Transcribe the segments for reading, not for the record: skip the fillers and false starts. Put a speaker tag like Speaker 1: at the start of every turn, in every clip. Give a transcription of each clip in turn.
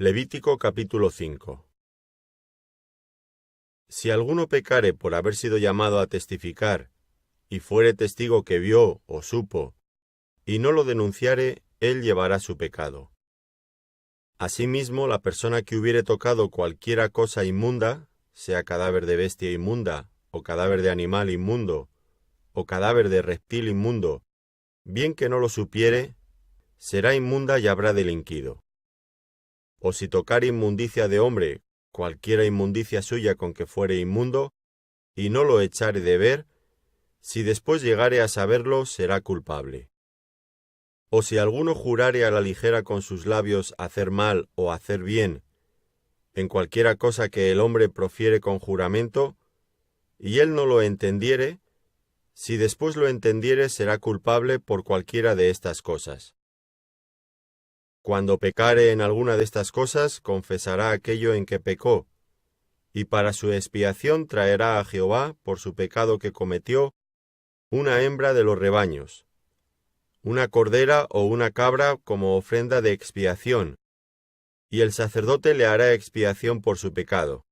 Speaker 1: Levítico capítulo 5. Si alguno pecare por haber sido llamado a testificar, y fuere testigo que vio o supo, y no lo denunciare, él llevará su pecado. Asimismo, la persona que hubiere tocado cualquiera cosa inmunda, sea cadáver de bestia inmunda, o cadáver de animal inmundo, o cadáver de reptil inmundo, bien que no lo supiere, será inmunda y habrá delinquido. O si tocare inmundicia de hombre, cualquiera inmundicia suya con que fuere inmundo, y no lo echare de ver, si después llegare a saberlo, será culpable. O si alguno jurare a la ligera con sus labios hacer mal o hacer bien, en cualquiera cosa que el hombre profiere con juramento, y él no lo entendiere, si después lo entendiere, será culpable por cualquiera de estas cosas. Cuando pecare en alguna de estas cosas, confesará aquello en que pecó, y para su expiación traerá a Jehová, por su pecado que cometió, una hembra de los rebaños, una cordera o una cabra como ofrenda de expiación, y el sacerdote le hará expiación por su pecado.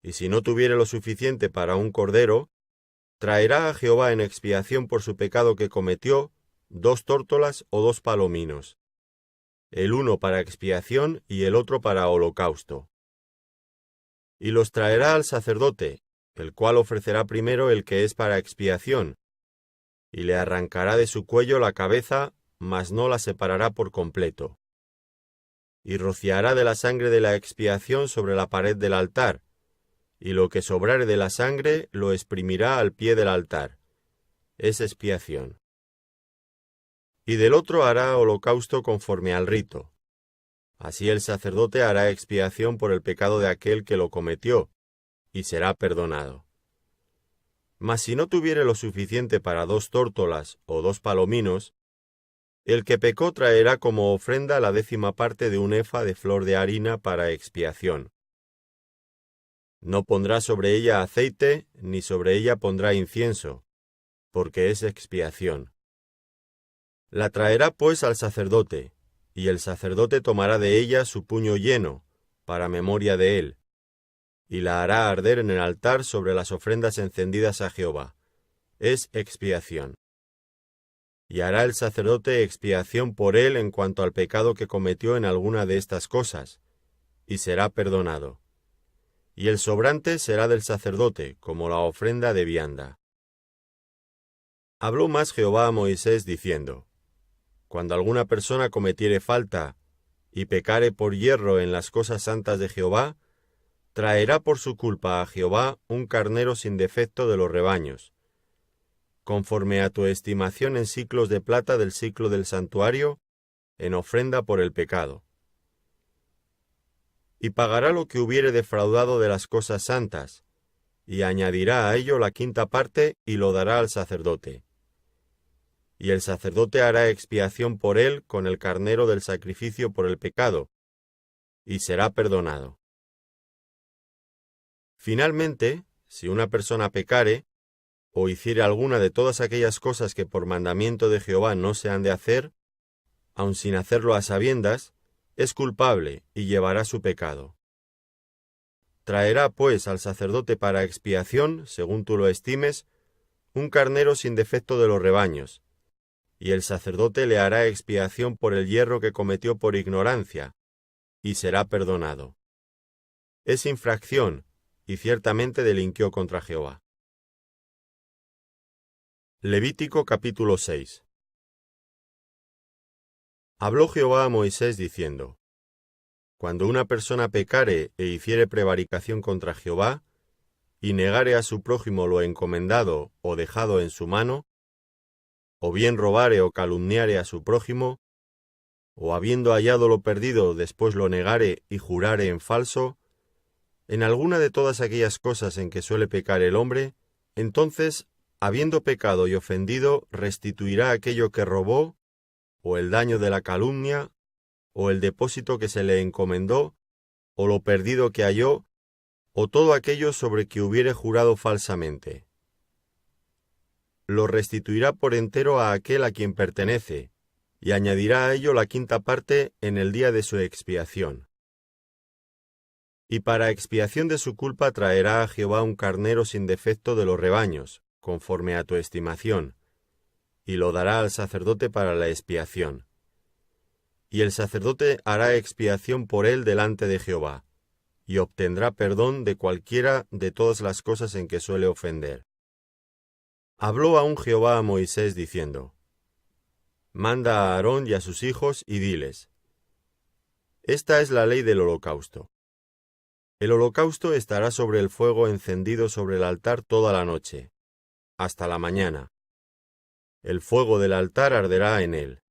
Speaker 1: Y si no tuviere lo suficiente para un cordero, traerá a Jehová en expiación por su pecado que cometió 2 tórtolas o 2 palominos, el uno para expiación y el otro para holocausto. Y los traerá al sacerdote, el cual ofrecerá primero el que es para expiación, y le arrancará de su cuello la cabeza, mas no la separará por completo. Y rociará de la sangre de la expiación sobre la pared del altar, y lo que sobrare de la sangre lo exprimirá al pie del altar. Es expiación. Y del otro hará holocausto conforme al rito. Así el sacerdote hará expiación por el pecado de aquel que lo cometió, y será perdonado. Mas si no tuviere lo suficiente para 2 tórtolas o 2 palominos, el que pecó traerá como ofrenda la 10ª parte de un efa de flor de harina para expiación. No pondrá sobre ella aceite, ni sobre ella pondrá incienso, porque es expiación. La traerá pues al sacerdote, y el sacerdote tomará de ella su puño lleno, para memoria de él, y la hará arder en el altar sobre las ofrendas encendidas a Jehová. Es expiación. Y hará el sacerdote expiación por él en cuanto al pecado que cometió en alguna de estas cosas, y será perdonado. Y el sobrante será del sacerdote, como la ofrenda de vianda. Habló más Jehová a Moisés diciendo: Cuando alguna persona cometiere falta, y pecare por hierro en las cosas santas de Jehová, traerá por su culpa a Jehová un carnero sin defecto de los rebaños, conforme a tu estimación en siclos de plata del siclo del santuario, en ofrenda por el pecado. Y pagará lo que hubiere defraudado de las cosas santas, y añadirá a ello la 5ª parte y lo dará al sacerdote. Y el sacerdote hará expiación por él con el carnero del sacrificio por el pecado, y será perdonado. Finalmente, si una persona pecare, o hiciere alguna de todas aquellas cosas que por mandamiento de Jehová no se han de hacer, aun sin hacerlo a sabiendas, es culpable y llevará su pecado. Traerá pues al sacerdote para expiación, según tú lo estimes, un carnero sin defecto de los rebaños, y el sacerdote le hará expiación por el hierro que cometió por ignorancia, y será perdonado. Es infracción, y ciertamente delinquió contra Jehová. Levítico capítulo 6. Habló Jehová a Moisés diciendo: Cuando una persona pecare e hiciere prevaricación contra Jehová, y negare a su prójimo lo encomendado o dejado en su mano, o bien robare o calumniare a su prójimo, o habiendo hallado lo perdido después lo negare y jurare en falso, en alguna de todas aquellas cosas en que suele pecar el hombre, entonces, habiendo pecado y ofendido, restituirá aquello que robó, o el daño de la calumnia, o el depósito que se le encomendó, o lo perdido que halló, o todo aquello sobre que hubiere jurado falsamente. Lo restituirá por entero a aquel a quien pertenece, y añadirá a ello la quinta parte en el día de su expiación. Y para expiación de su culpa traerá a Jehová un carnero sin defecto de los rebaños, conforme a tu estimación, y lo dará al sacerdote para la expiación. Y el sacerdote hará expiación por él delante de Jehová, y obtendrá perdón de cualquiera de todas las cosas en que suele ofender. Habló aún Jehová a Moisés diciendo: Manda a Aarón y a sus hijos y diles: Esta es la ley del holocausto. El holocausto estará sobre el fuego encendido sobre el altar toda la noche, hasta la mañana. El fuego del altar arderá en él.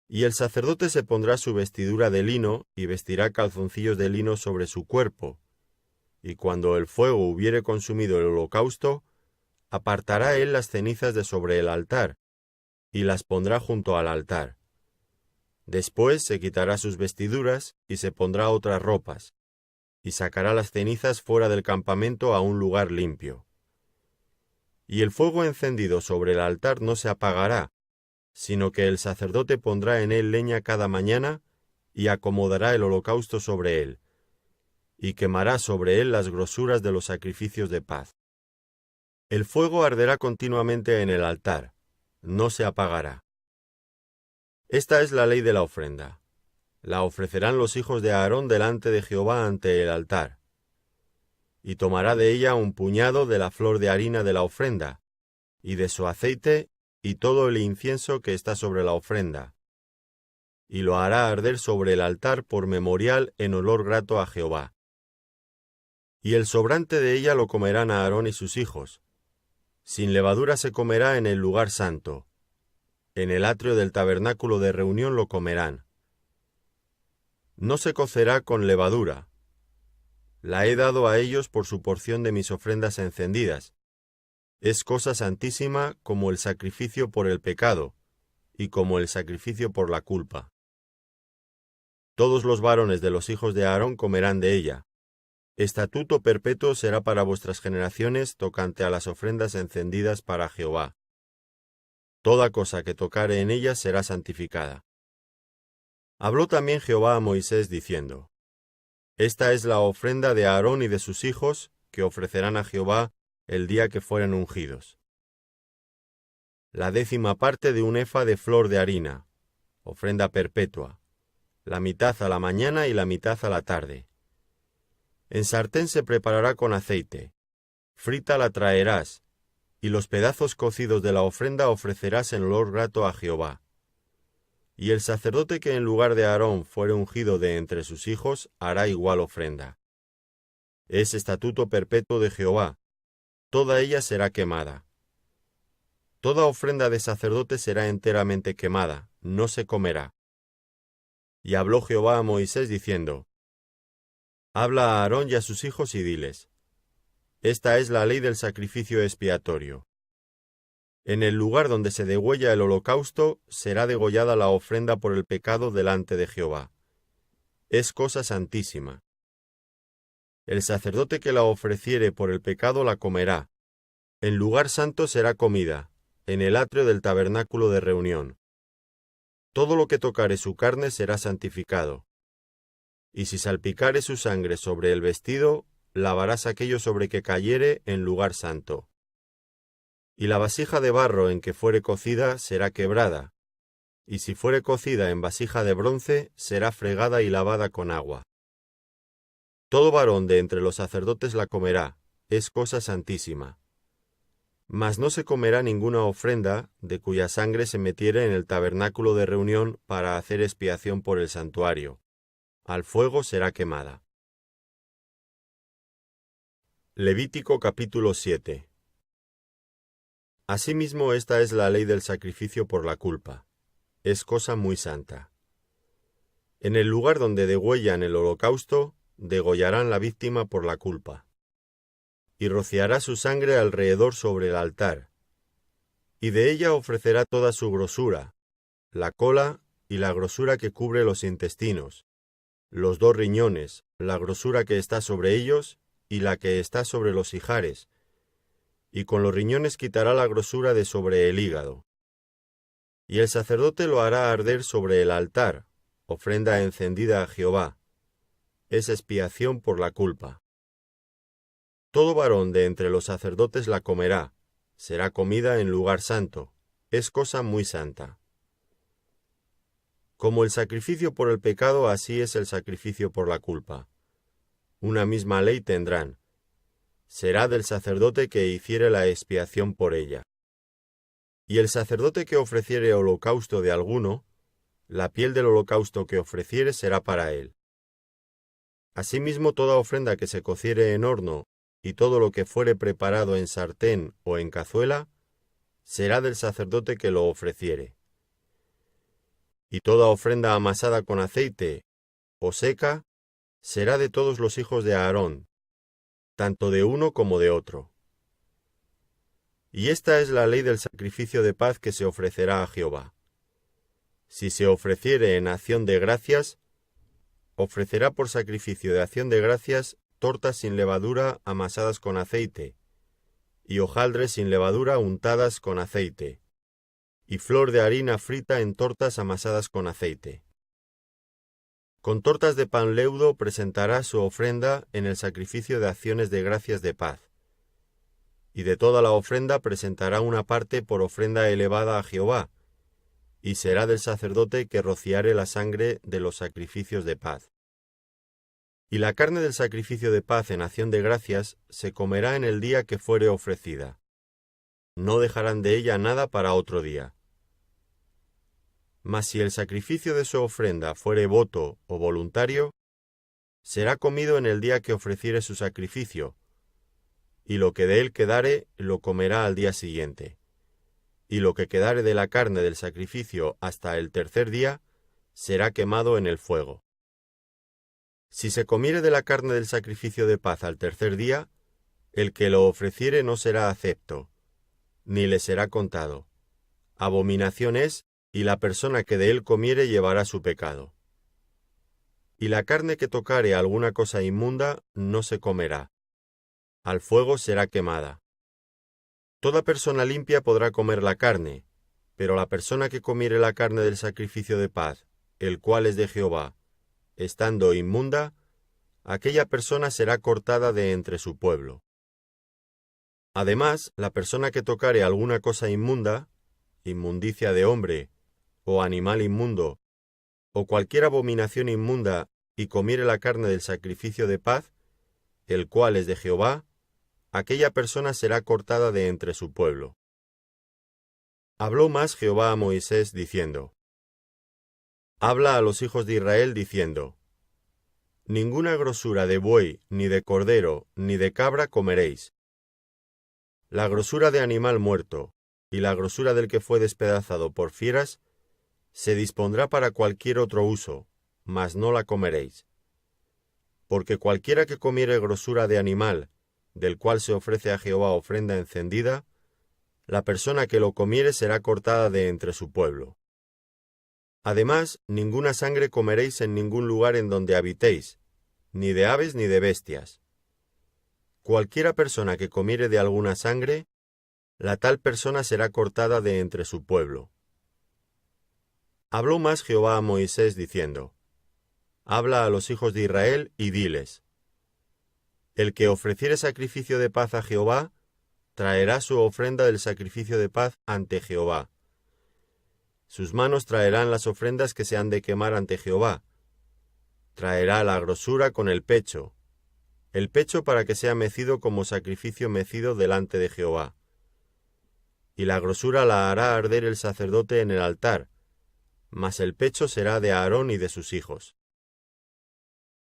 Speaker 1: Y el sacerdote se pondrá su vestidura de lino y vestirá calzoncillos de lino sobre su cuerpo, y cuando el fuego hubiere consumido el holocausto, apartará él las cenizas de sobre el altar, y las pondrá junto al altar. Después se quitará sus vestiduras y se pondrá otras ropas, y sacará las cenizas fuera del campamento a un lugar limpio. Y el fuego encendido sobre el altar no se apagará, sino que el sacerdote pondrá en él leña cada mañana y acomodará el holocausto sobre él, y quemará sobre él las grosuras de los sacrificios de paz. El fuego arderá continuamente en el altar, no se apagará. Esta es la ley de la ofrenda. La ofrecerán los hijos de Aarón delante de Jehová ante el altar. Y tomará de ella un puñado de la flor de harina de la ofrenda, y de su aceite, y todo el incienso que está sobre la ofrenda, y lo hará arder sobre el altar por memorial en olor grato a Jehová. Y el sobrante de ella lo comerán Aarón y sus hijos. Sin levadura se comerá en el lugar santo. En el atrio del tabernáculo de reunión lo comerán. No se cocerá con levadura. La he dado a ellos por su porción de mis ofrendas encendidas. Es cosa santísima como el sacrificio por el pecado, y como el sacrificio por la culpa. Todos los varones de los hijos de Aarón comerán de ella. Estatuto perpetuo será para vuestras generaciones tocante a las ofrendas encendidas para Jehová. Toda cosa que tocare en ellas será santificada. Habló también Jehová a Moisés diciendo: Esta es la ofrenda de Aarón y de sus hijos, que ofrecerán a Jehová el día que fueren ungidos. La 10ª parte de un efa de flor de harina, ofrenda perpetua, la mitad a la mañana y la mitad a la tarde. En sartén se preparará con aceite, frita la traerás, y los pedazos cocidos de la ofrenda ofrecerás en olor grato a Jehová. Y el sacerdote que en lugar de Aarón fuere ungido de entre sus hijos hará igual ofrenda. Es estatuto perpetuo de Jehová, toda ella será quemada. Toda ofrenda de sacerdote será enteramente quemada, no se comerá. Y habló Jehová a Moisés diciendo: Habla a Aarón y a sus hijos y diles: Esta es la ley del sacrificio expiatorio. En el lugar donde se degüella el holocausto será degollada la ofrenda por el pecado delante de Jehová. Es cosa santísima. El sacerdote que la ofreciere por el pecado la comerá. En lugar santo será comida, en el atrio del tabernáculo de reunión. Todo lo que tocare su carne será santificado. Y si salpicare su sangre sobre el vestido, lavarás aquello sobre que cayere en lugar santo. Y la vasija de barro en que fuere cocida será quebrada, y si fuere cocida en vasija de bronce, será fregada y lavada con agua. Todo varón de entre los sacerdotes la comerá, es cosa santísima. Mas no se comerá ninguna ofrenda de cuya sangre se metiere en el tabernáculo de reunión para hacer expiación por el santuario. Al fuego será quemada. Levítico capítulo 7. Asimismo, esta es la ley del sacrificio por la culpa. Es cosa muy santa. En el lugar donde degüellan el holocausto, degollarán la víctima por la culpa. Y rociará su sangre alrededor sobre el altar. Y de ella ofrecerá toda su grosura, la cola y la grosura que cubre los intestinos, los 2 riñones, la grosura que está sobre ellos y la que está sobre los ijares, y con los riñones quitará la grosura de sobre el hígado. Y el sacerdote lo hará arder sobre el altar, ofrenda encendida a Jehová. Es expiación por la culpa. Todo varón de entre los sacerdotes la comerá, será comida en lugar santo, es cosa muy santa. Como el sacrificio por el pecado, así es el sacrificio por la culpa. Una misma ley tendrán. Será del sacerdote que hiciere la expiación por ella. Y el sacerdote que ofreciere holocausto de alguno, la piel del holocausto que ofreciere será para él. Asimismo, toda ofrenda que se cociere en horno, y todo lo que fuere preparado en sartén o en cazuela, será del sacerdote que lo ofreciere. Y toda ofrenda amasada con aceite o seca, será de todos los hijos de Aarón, tanto de uno como de otro. Y esta es la ley del sacrificio de paz que se ofrecerá a Jehová. Si se ofreciere en acción de gracias, ofrecerá por sacrificio de acción de gracias tortas sin levadura amasadas con aceite, y hojaldres sin levadura untadas con aceite, y flor de harina frita en tortas amasadas con aceite. Con tortas de pan leudo presentará su ofrenda en el sacrificio de acciones de gracias de paz. Y de toda la ofrenda presentará una parte por ofrenda elevada a Jehová, y será del sacerdote que rociare la sangre de los sacrificios de paz. Y la carne del sacrificio de paz en acción de gracias se comerá en el día que fuere ofrecida. No dejarán de ella nada para otro día. Mas si el sacrificio de su ofrenda fuere voto o voluntario, será comido en el día que ofreciere su sacrificio, y lo que de él quedare lo comerá al día siguiente. Y lo que quedare de la carne del sacrificio hasta el tercer día, será quemado en el fuego. Si se comiere de la carne del sacrificio de paz al tercer día, el que lo ofreciere no será acepto, ni le será contado. Abominación es, y la persona que de él comiere llevará su pecado. Y la carne que tocare alguna cosa inmunda no se comerá. Al fuego será quemada. Toda persona limpia podrá comer la carne, pero la persona que comiere la carne del sacrificio de paz, el cual es de Jehová, estando inmunda, aquella persona será cortada de entre su pueblo. Además, la persona que tocare alguna cosa inmunda, inmundicia de hombre, o animal inmundo, o cualquier abominación inmunda, y comiere la carne del sacrificio de paz, el cual es de Jehová, aquella persona será cortada de entre su pueblo. Habló más Jehová a Moisés diciendo: Habla a los hijos de Israel diciendo: Ninguna grosura de buey, ni de cordero, ni de cabra comeréis. La grosura de animal muerto, y la grosura del que fue despedazado por fieras, se dispondrá para cualquier otro uso, mas no la comeréis. Porque cualquiera que comiere grosura de animal, del cual se ofrece a Jehová ofrenda encendida, la persona que lo comiere será cortada de entre su pueblo. Además, ninguna sangre comeréis en ningún lugar en donde habitéis, ni de aves ni de bestias. Cualquiera persona que comiere de alguna sangre, la tal persona será cortada de entre su pueblo. Habló más Jehová a Moisés diciendo: Habla a los hijos de Israel y diles: El que ofreciere sacrificio de paz a Jehová, traerá su ofrenda del sacrificio de paz ante Jehová. Sus manos traerán las ofrendas que se han de quemar ante Jehová. Traerá la grosura con el pecho para que sea mecido como sacrificio mecido delante de Jehová. Y la grosura la hará arder el sacerdote en el altar, mas el pecho será de Aarón y de sus hijos.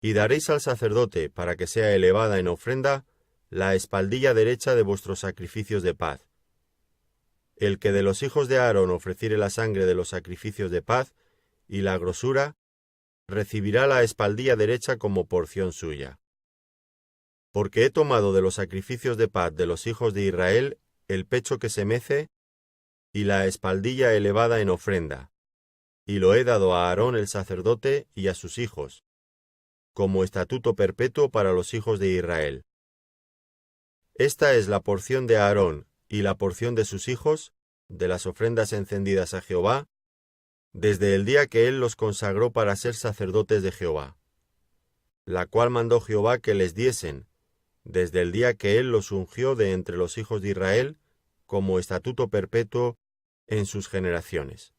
Speaker 1: Y daréis al sacerdote, para que sea elevada en ofrenda, la espaldilla derecha de vuestros sacrificios de paz. El que de los hijos de Aarón ofreciere la sangre de los sacrificios de paz y la grosura, recibirá la espaldilla derecha como porción suya. Porque he tomado de los sacrificios de paz de los hijos de Israel el pecho que se mece y la espaldilla elevada en ofrenda, y lo he dado a Aarón el sacerdote y a sus hijos, como estatuto perpetuo para los hijos de Israel. Esta es la porción de Aarón y la porción de sus hijos, de las ofrendas encendidas a Jehová, desde el día que él los consagró para ser sacerdotes de Jehová, la cual mandó Jehová que les diesen, desde el día que él los ungió de entre los hijos de Israel, como estatuto perpetuo en sus generaciones.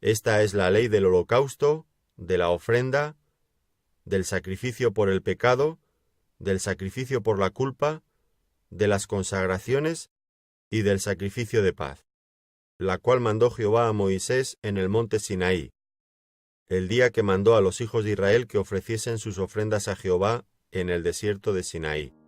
Speaker 1: Esta es la ley del holocausto, de la ofrenda, del sacrificio por el pecado, del sacrificio por la culpa, de las consagraciones y del sacrificio de paz, la cual mandó Jehová a Moisés en el monte Sinaí, el día que mandó a los hijos de Israel que ofreciesen sus ofrendas a Jehová en el desierto de Sinaí.